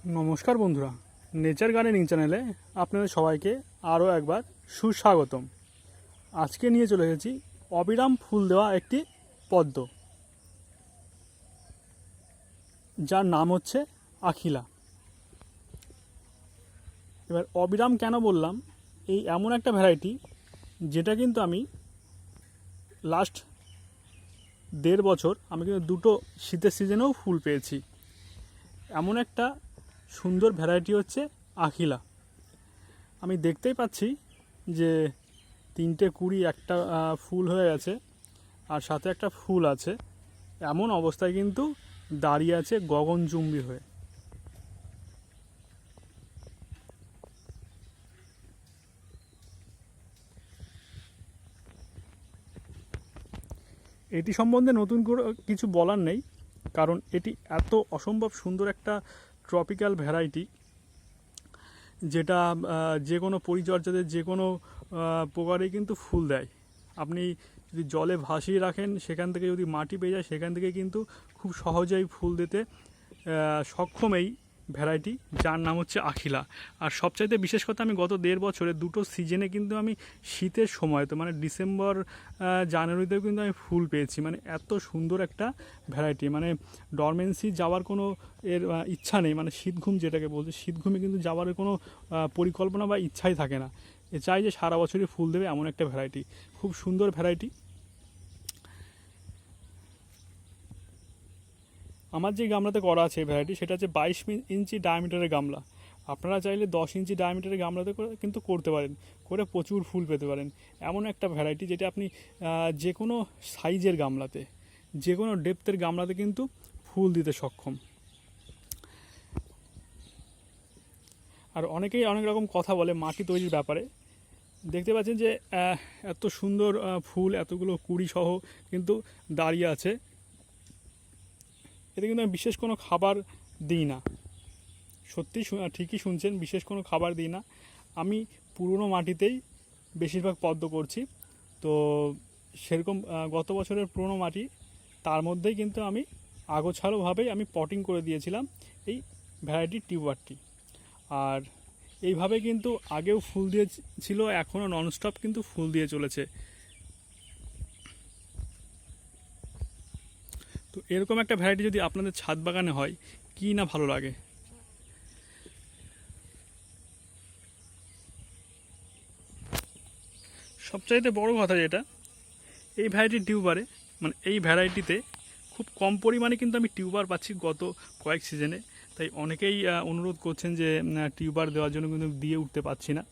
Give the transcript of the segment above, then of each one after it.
নমস্কার বন্ধুরা, nature gardening চ্যানেলে আপনাদের সবাইকে আরও একবার সুস্বাগতম। আজকে নিয়ে চলে এসেছি অবিরাম ফুল দেওয়া একটি পদ্ম, যার নাম হচ্ছে আখিলা। এবার অবিরাম কেন বললাম, এই এমন একটা ভ্যারাইটি যেটা কিন্তু আমি লাস্ট 1.5 বছর আমি কিন্তু দুটো শীতের সিজনেও ফুল পেয়েছি। এমন একটা সুন্দর ভ্যারাইটি হচ্ছে আখিলা। আমি দেখতেই পাচ্ছি যে 3টে কুড়ি, একটা ফুল হয়ে গেছে আর সাথে একটা ফুল আছে। এমন অবস্থায় কিন্তু দাঁড়িয়ে আছে গগনচুম্বী হয়ে। এটি সম্বন্ধে নতুন করে কিছু বলার নেই, কারণ এটি এত অসম্ভব সুন্দর একটা ট্রপিক্যাল ভ্যারাইটি, যেটা যে কোনো পরিচর্যাতে যে কোনো প্রকারেই কিন্তু ফুল দেয়। আপনি যদি জলে ভাসিয়ে রাখেন, সেখান থেকে যদি মাটি পেয়ে যায়, সেখান থেকে কিন্তু খুব সহজেই ফুল দিতে সক্ষম এই ভ্যারাইটি, যার নাম হচ্ছে আখিলা। আর সবচাইতে বিশেষ কথা, আমি গত 1.5 বছরে দুটো সিজনে কিন্তু আমি শীতের সময়, তো মানে ডিসেম্বর জানুয়ারিতেও কিন্তু আমি ফুল পেয়েছি। মানে এত সুন্দর একটা ভ্যারাইটি, মানে ডরমেন্সি যাওয়ার কোনো এর ইচ্ছা নেই। মানে শীতঘুম যেটাকে বলছে, শীতঘুমে কিন্তু যাওয়ার কোনো পরিকল্পনা বা ইচ্ছাই থাকে না। এ চাই যে সারা বছরই ফুল দেবে, এমন একটা ভ্যারাইটি, খুব সুন্দর ভ্যারাইটি। আমার যে গামলাতে করা আছে এই ভ্যারাইটি, সেটা হচ্ছে 22 ইঞ্চি ডায়ামিটারের গামলা। আপনারা চাইলে 10 ইঞ্চি ডায়ামিটারের গামলাতে করে কিন্তু করতে পারেন, করে প্রচুর ফুল পেতে পারেন। এমন একটা ভ্যারাইটি যেটা আপনি যে কোনো সাইজের গামলাতে, যে কোনো ডেপথের গামলাতে কিন্তু ফুল দিতে সক্ষম। আর অনেকেই অনেক রকম কথা বলে মাটি তৈরির ব্যাপারে। দেখতে পাচ্ছেন যে এত সুন্দর ফুল, এতগুলো কুড়ি সহ কিন্তু দাঁড়িয়ে আছে। এতে কিন্তু আমি বিশেষ কোনো খাবার দিই না। সত্যি ঠিকই শুনছেন, বিশেষ কোনো খাবার দিই না। আমি পুরনো মাটিতেই বেশিরভাগ পদ্ম করছি। তো সেরকম গত বছরের পুরনো মাটি, তার মধ্যেই কিন্তু আমি আগোছালোভাবেই আমি পটিং করে দিয়েছিলাম এই ভ্যারাইটির টিউবারটি। আর এইভাবে কিন্তু আগেও ফুল দিয়েছিল, এখনও ননস্টপ কিন্তু ফুল দিয়ে চলেছে। তো এরকম একটা ভ্যারাইটি যদি আপনাদের ছাদ বাগানে হয়, কী না ভালো লাগে। সবচাইতে বড় কথা যেটা, এই ভ্যারাইটির টিউবারে, মানে এই ভ্যারাইটিতে খুব কম পরিমাণে কিন্তু আমি টিউবার পাচ্ছি গত কয়েক সিজনে। তাই অনেকেই অনুরোধ করছেন যে টিউবার দেওয়ার জন্য, কিন্তু দিয়ে উঠতে পারছি না।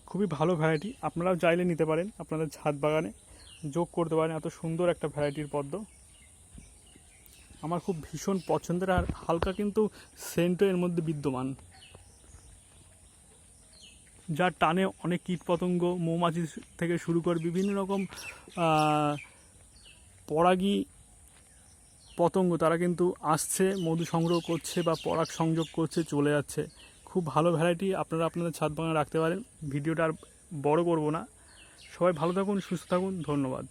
খুবই ভালো ভ্যারাইটি, আপনারাও চাইলে নিতে পারেন, আপনাদের ছাদ বাগানে যোগ করতে পারেন। এত সুন্দর একটা ভ্যারাইটির পদ্ম আমার খুব ভীষণ পছন্দের। আর হালকা কিন্তু সেন্টও এর মধ্যে বিদ্যমান, যার টানে অনেক কীটপতঙ্গ, মৌমাছি থেকে শুরু করে বিভিন্ন রকম পরাগী পতঙ্গ, তারা কিন্তু আসছে, মধু সংগ্রহ করছে বা পরাগ সংযোগ করছে, চলে যাচ্ছে। খুব ভালো ভ্যারাইটি, আপনারা আপনাদের ছাদ বাগানে রাখতে পারেন। ভিডিওটা আর বড় করব না। সবাই ভালো থাকুন, সুস্থ থাকুন, ধন্যবাদ।